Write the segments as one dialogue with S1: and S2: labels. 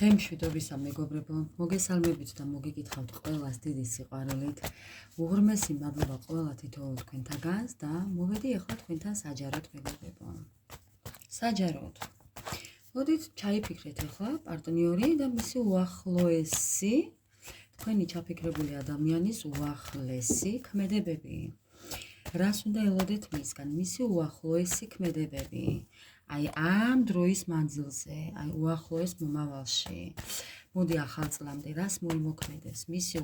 S1: დღემშვიდობისა მეგობრებო, მოგესალმებით და მოგიკითხავთ ყველას დიდი სიყვარულით. უღრმესი მადლობა ყველა თითოეულ თქვენთაგანს და მოვედი ახლა თქვენთან საჯაროდ მეგობრებო. საჯაროდ. მოდით ჩაიფიქრეთ ახლა პარტნიორი და მისი უახლოესი, თქვენი ჩაფიქრებული ადამიანის უახლესი ქმედებები. რას უნდა ელოდეთ მისგან? მისი უახლოესი ქმედებები. აი ამ დროის მანძილზე, აი უახლოეს მომავალში. მოდი ახალ წლამდე რას მოიმოქმედებს მისი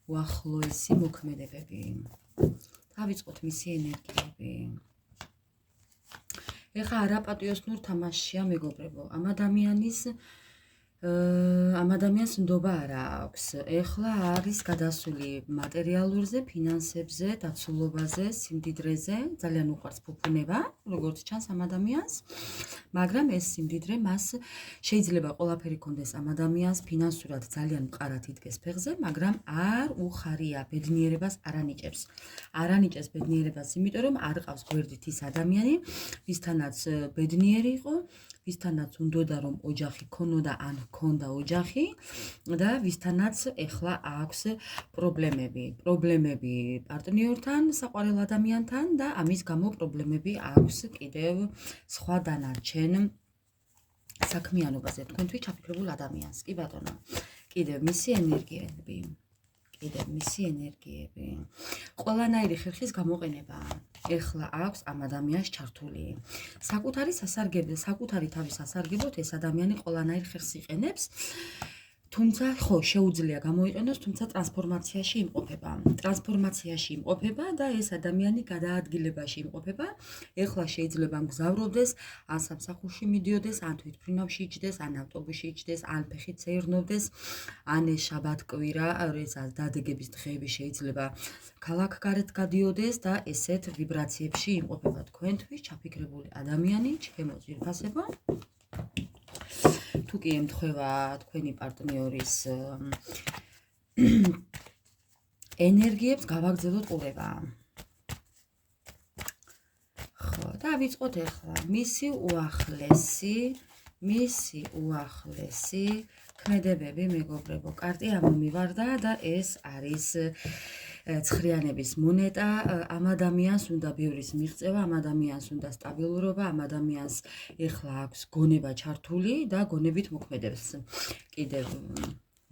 S1: უახლოესი მოქმედებები. დავიწყოთ მისი ენერგიები. ეხლა არაპატიოსნურ თამაშია მეგობრებო. ამ ადამიანს ნდობა არ აქვს. ეხლა არის გადასული მატერიალურზე, ფინანსებზე, დაცულობაზე, სიმდიდრეზე, ძალიან უყვარს ფუფუნება, როგორც ჩანს ამ ადამიანს, მაგრამ ეს სიმდიდრე მას შეიძლება ყველაფერი კონდეს ამ ადამიანს, ფინანსურად ძალიან მყარად იდგეს ფეხზე, მაგრამ არ უხარია, ბედნიერებას არ ანიჭებს. არ ანიჭებს ბედნიერებას, იმიტომ რომ არ ყავს გვერდით ის ადამიანი, ვისთანაც ბედნიერი იყო, ვისთანაც უნდოდა რომ ოჯახი ქონოდა ან ქონდა ოჯახი და ვისთანაც ეხლა აქვს პრობლემები პარტნიორთან, საყვარელ ადამიანთან და ამის გამო პრობლემები აქვს კიდევ სხვა დანარჩენ საქმიანობაზე, თქვენთვის ჩაფიქრებულ ადამიანს. კი ბატონო, კიდევ მისი ენერგიები. ყველანაირი ხერხის გამოყენება ეხლა აქვს ამ ადამიანს ჩართული. საკუთარი თავის სასარგებლოდ ეს ადამიანი ყველანაირ ხერხს იყენებს, თუმცა ხო შეუძლია გამოიყენოს, თუმცა ტრანსფორმაციაში იმყოფება და ეს ადამიანი გადაადგილებაში იმყოფება. ეხლა შეიძლება მგზავრობდეს, ან სამსახურში მიდიოდეს, ან თვითმფრინავში იჯდეს, ან ავტობუსში იჯდეს, ან ფეხით სეირნობდეს, ან ეს შაბათ-კვირა, ეს დადეგების დღეები შეიძლება ქალაქგარეთ გადიოდეს და ესეთ ვიბრაციებში იმყოფება. თქვენთვის ჩაფიქრებული ადამიანი, ჩემო ძვირფასებო. თუ კი ემთხვევა თქვენი პარტნიორის ენერგიებს გავაგრძელოთ ყურება. ხო, დავიწყოთ ახლა მისი უახლესი ქმედებები მეგობრებო. კარტი ამომივარდა და ეს არის ცხრიანების მონეტა. ამ ადამიანს უნდა ბევრის მიღწევა, ამ ადამიანს უნდა სტაბილურობა, ამ ადამიანს ეხლა აქვს გონება ჩართული და გონებით მოქმედებს. კიდევ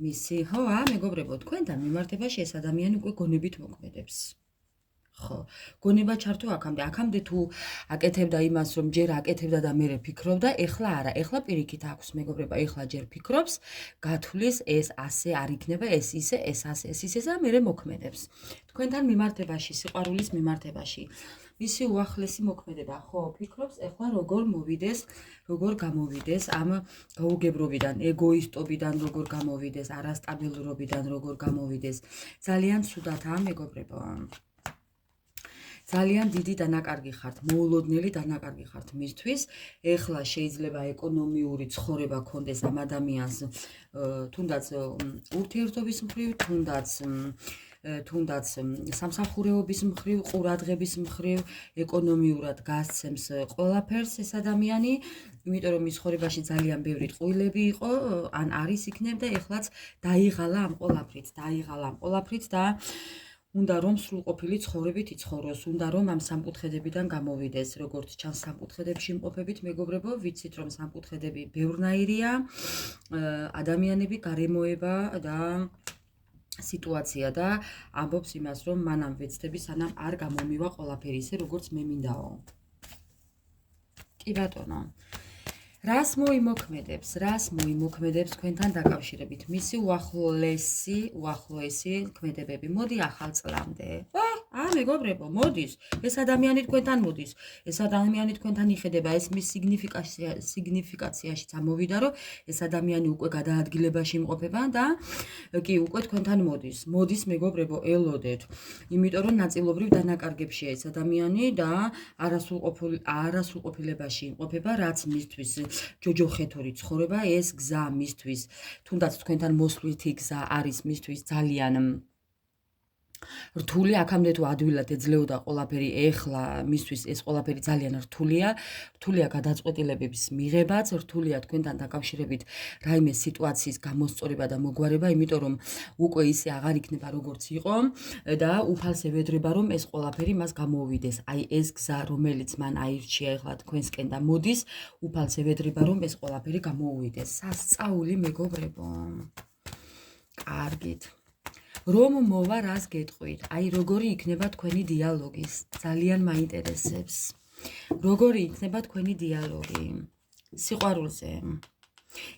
S1: მისი, ხო, მეგობრებო, თქვენთან მიმართებაში ეს ადამიანი უკვე გონებით მოქმედებს. ხო, გონება ჩართო აქამდე თუ აკეთებდა იმას, რომ ჯერ აკეთებდა და მერე ფიქრობდა, ეხლა არა, ეხლა პირიქით აქვს მეგობრება, ეხლა ჯერ ფიქრობს, გათვლის, ეს ასე არ იქნება, ეს ისე, ეს ასე, ეს ისე და მერე მოქმედებს. თქვენთან მიმართებაში, სიყვარულის მიმართებაში. მისი უახლესი მოქმედება, ხო, ფიქრობს, ეხლა როგორ გამოვიდეს ამ გაუგებრობიდან, ეგოისტობიდან როგორ გამოვიდეს, არასტაბილურობიდან როგორ გამოვიდეს. ძალიან ცუდადაა მეგობრებო. ძალიან დიდი დანაკარგი ხართ, მოულოდნელი დანაკარგი ხართ მისთვის. ეხლა შეიძლება ეკონომიური ცხოვრება კონდეს ამ ადამიანს, თუნდაც ურთიერთობის მხრივ, თუნდაც სამსახურეობის მხრივ, ყურადღების მხრივ, ეკონომიურად გასცემს ყველაფერს ეს ადამიანი, იმიტომ რომ მის ცხოვრებაში ძალიან ბევრი ტყუილები იყო, ან არის იქნებ და ეხლაც დაიღალა ამ ყველაფრით და უნდა რომ სრულყოფილი ცხოვრებით იცხოვროს, უნდა რომ ამ სამკუთხედებიდან გამოვიდეს, როგორც ჩანს სამკუთხედებში იმყოფებით მეგობრებო, ვიცით რომ სამკუთხედები ბევრნაირია, ადამიანები, გარემოება და სიტუაცია და ამბობს იმას, რომ მანამ ვეცდები, სანამ არ გამომივა ყველაფერი ისე, როგორც მე მინდაო. კი ბატონო. რას მოიმოქმედებს თქვენთან დაკავშირებით მისი უახლოესი ქმედებები. მოდი ახალ წლამდე. მეგობრებო, მოდის. ეს ადამიანი თქვენთან მოდის. ეს ადამიანი თქვენთან იხედება, ეს მის სიგნიფიკაციაშიც ამოვიდა, რომ ეს ადამიანი უკვე გადაადგილებაში იმყოფება და კი უკვე თქვენთან მოდის. მოდის მეგობრებო, ელოდეთ. იმიტომ რომ ნაწილობრივ დანაკარგებშია ეს ადამიანი და არასრულყოფილებაში იმყოფება, რაც მისთვის ჯოჯოხეთური ცხოვრება, ეს გზა მისთვის, თუნდაც თქვენთან მოსვლითი გზა არის მისთვის ძალიან რთული, აქამდე თუ ადვილად ეძლეოდა ყველაფერი, ეხლა მისთვის ეს ყველაფერი ძალიან რთულია. რთულია გადაწყვეტილებების მიღებაც, რთულია თქვენთან დაკავშირებით რაიმე სიტუაციის გამოსწორება და მოგვარება, იმიტომ რომ უკვე ისე აღარ იქნება როგორც იყო და უფალს ევედრება რომ ეს ყველაფერი მას გამოუვიდეს. აი ეს გზა, რომელიც მან აირჩია ეხლა თქვენსკენ და მოდის, უფალს ევედრება რომ ეს ყველაფერი გამოუვიდეს. სასწაული მეგობრებო. კარგით. რომ მოვა რას გეტყვით, აი როგორი იქნება თქვენი დიალოგი, ძალიან მაინტერესებს. როგორი იქნება თქვენი დიალოგი სიყვარულზე.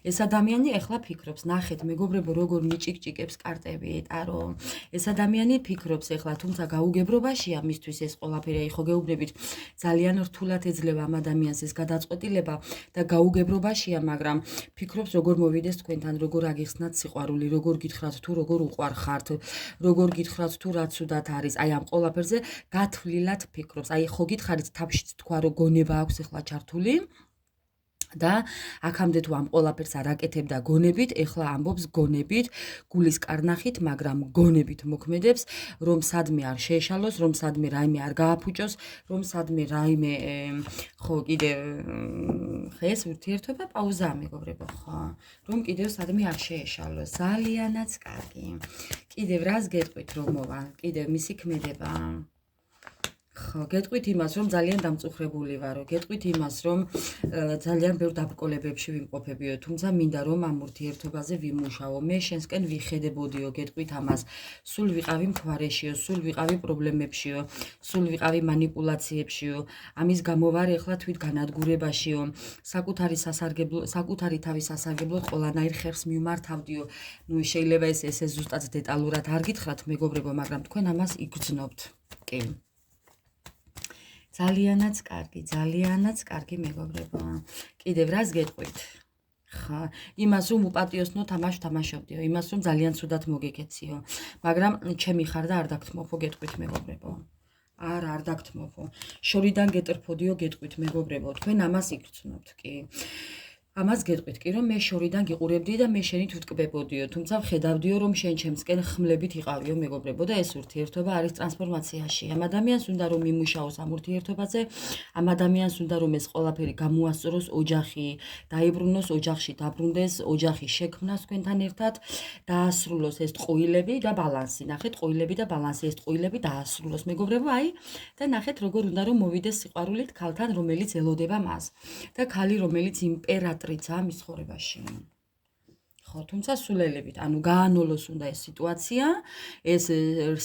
S1: ეს ადამიანი ეხლა ფიქრობს, ნახეთ მეგობრებო, როგორ მიჭიკჭიკებს კარტები, ტარო. ეს ადამიანი ფიქრობს ეხლა, თუმცა გაუგებრობაშია მისთვის ეს ყველაფერი, აი ხო გეუბნებით, ძალიან რთულად ეძლევა ამ ადამიანს ეს გადაწყვეტილება და გაუგებრობაშია, მაგრამ ფიქრობს როგორ მოვიდეს თქვენთან, როგორ აგიხსნათ სიყვარული, როგორ გითხრათ თუ როგორ უყვარხართ, როგორ გითხრათ თუ რა ცუდად არის, აი ამ ყველაფერზე გათვლილად ფიქრობს. აი ხო გითხარით თავშიც თქვა რომ გონება აქვს ეხლა ჩართული. და აქამდე თუ ამ ყველაფერს არ აკეთებდა გონებით, ეხლა ამბობს გონებით, გულის კარნახით, მაგრამ გონებით მოქმედებს, რომ სადმე არ შეეშალოს, რომ სადმე რაიმე არ გააფუჭოს, რომ სადმე რაიმე ხო კიდევ ხეს ურთიერთობა პაუზაა მეგობრებო, ხო? რომ კიდევ სადმე არ შეეშალოს. ძალიანაც კარგი. კიდევ რას გეტყვით რომ მოვა? კიდევ მისი ქმედება. ხო, გეტყვით იმას, რომ ძალიან დამწუხრებული ვარო, გეტყვით იმას, რომ ძალიან ბევრ დაბრკოლებებში ვიმყოფებიო, თუმცა მინდა რომ ამ ურთიერთობაზე ვიმუშაო, მე შენსკენ ვიხედებოდიო, გეტყვით ამას, სულ ვიყავი მთვარეშიო, სულ ვიყავი პრობლემებშიო, სულ ვიყავი მანიპულაციებშიო, ამის გამო ვარ ეხლა თვით განადგურებაშიო, საკუთარი თავის სასარგებლოდ ყველანაირ ხერხს მიმართავდიო. ნუ შეიძლება ეს ზუსტად დეტალურად არ გითხრათ, მეგობრებო, მაგრამ თქვენ ამას იგრძნობთ. კი. ძალიანაც კარგი მეგობრებო. კიდევ რას გეტყვით? ხა, იმას რომ უპატიოსნო თამაშ თამაშობდიო, იმას რომ ძალიან ცუდად მოგეკეციო, მაგრამ ჩემი ხარ და არ დაგთმობო, გეტყვით მეგობრებო. არ დაგთმობო. შორიდან გეტრფოდიო, გეტყვით მეგობრებო, თქვენ ამას იგრძნობთ, კი. ამას გეტყვით კი, რომ მე შორიდან გიყურებდი და მე შენით ვტკბებოდიო, თუმცა ვხედავდიო, რომ შენ ჩემსკენ ხმლებით იყავიო, მეგობრებო, და ეს ურთიერთობა არის ტრანსფორმაციაში. ამ ადამიანს უნდა რომ მიმუშაოს ამ ურთიერთობაზე, ამ ადამიანს უნდა რომ ეს ყველაფერი გამოასწოროს ოჯახი, დაიბრუნოს ოჯახში, დაბრუნდეს ოჯახი შექმნას თქვენთან ერთად, დაასრულოს ეს ტყუილები და ბალანსი. ნახეთ, ტყუილები და ბალანსი, ეს ტყუილები დაასრულოს, მეგობრებო, აი, და ნახეთ, როგორ უნდა რომ მოვიდეს სიყვარულით ქალთან, რომელიც ელოდება მას. და ქალი, რომელიც იმპერატრიცაა მის ცხოვრებაში. ხო, თუმცა სულელებით, ანუ გაანოლოს უნდა ეს სიტუაცია, ეს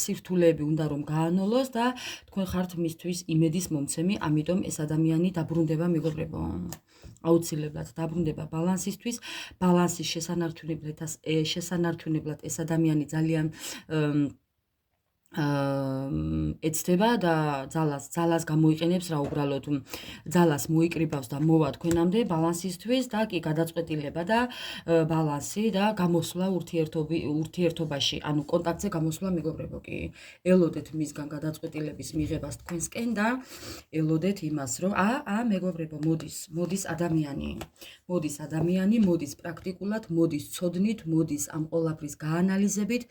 S1: სირთულეები უნდა რომ გაანოლოს და თქვენ ხართ მისთვის იმედის მომცემი, ამიტომ ეს ადამიანი დაბრუნდება, მეგობრებო. აუცილებლად დაბრუნდება ბალანსისთვის, ბალანსის შესანარჩუნებლად ეს ადამიანი ძალიან ეცდება და ძალას გამოიყენებს რა უბრალოდ ძალას მოიკრიბავს და მოვა თქვენამდე ბალანსისთვის და კი გადაწყვეტილება და ბალანსი და გამოსვლა ურთიერთობაში, ანუ კონტაქტზე გამოსვლა, მეგობრებო, კი. ელოდეთ მისგან გადაწყვეტილების მიღებას თქვენსკენ და ელოდეთ იმას, რომ მეგობრებო, მოდის ადამიანი, მოდის პრაქტიკულად, მოდის ცოდნით, მოდის ამ ყველაფრის გაანალიზებით,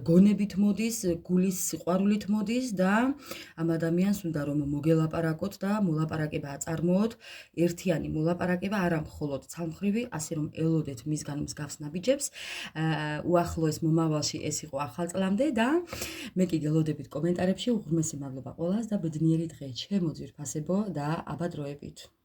S1: გონებით მოდის, გულის სიყვარულით მოდის და ამ ადამიანს უნდა რომ მოგელაპარაკოთ და მოლაპარაკება აწარმოოთ, ერთიანი მოლაპარაკება, არა მხოლოდ ცალმხრივი, ასე რომ ელოდეთ მისგან მსგავს ნაბიჯებს, უახლოეს მომავალში ეს იყო ახალ წლამდე და მე კი გელოდებით კომენტარებში, უღრმესი მადლობა ყველას და ბედნიერი დღე, ჩემო ძვირფასებო და აბა დროებით.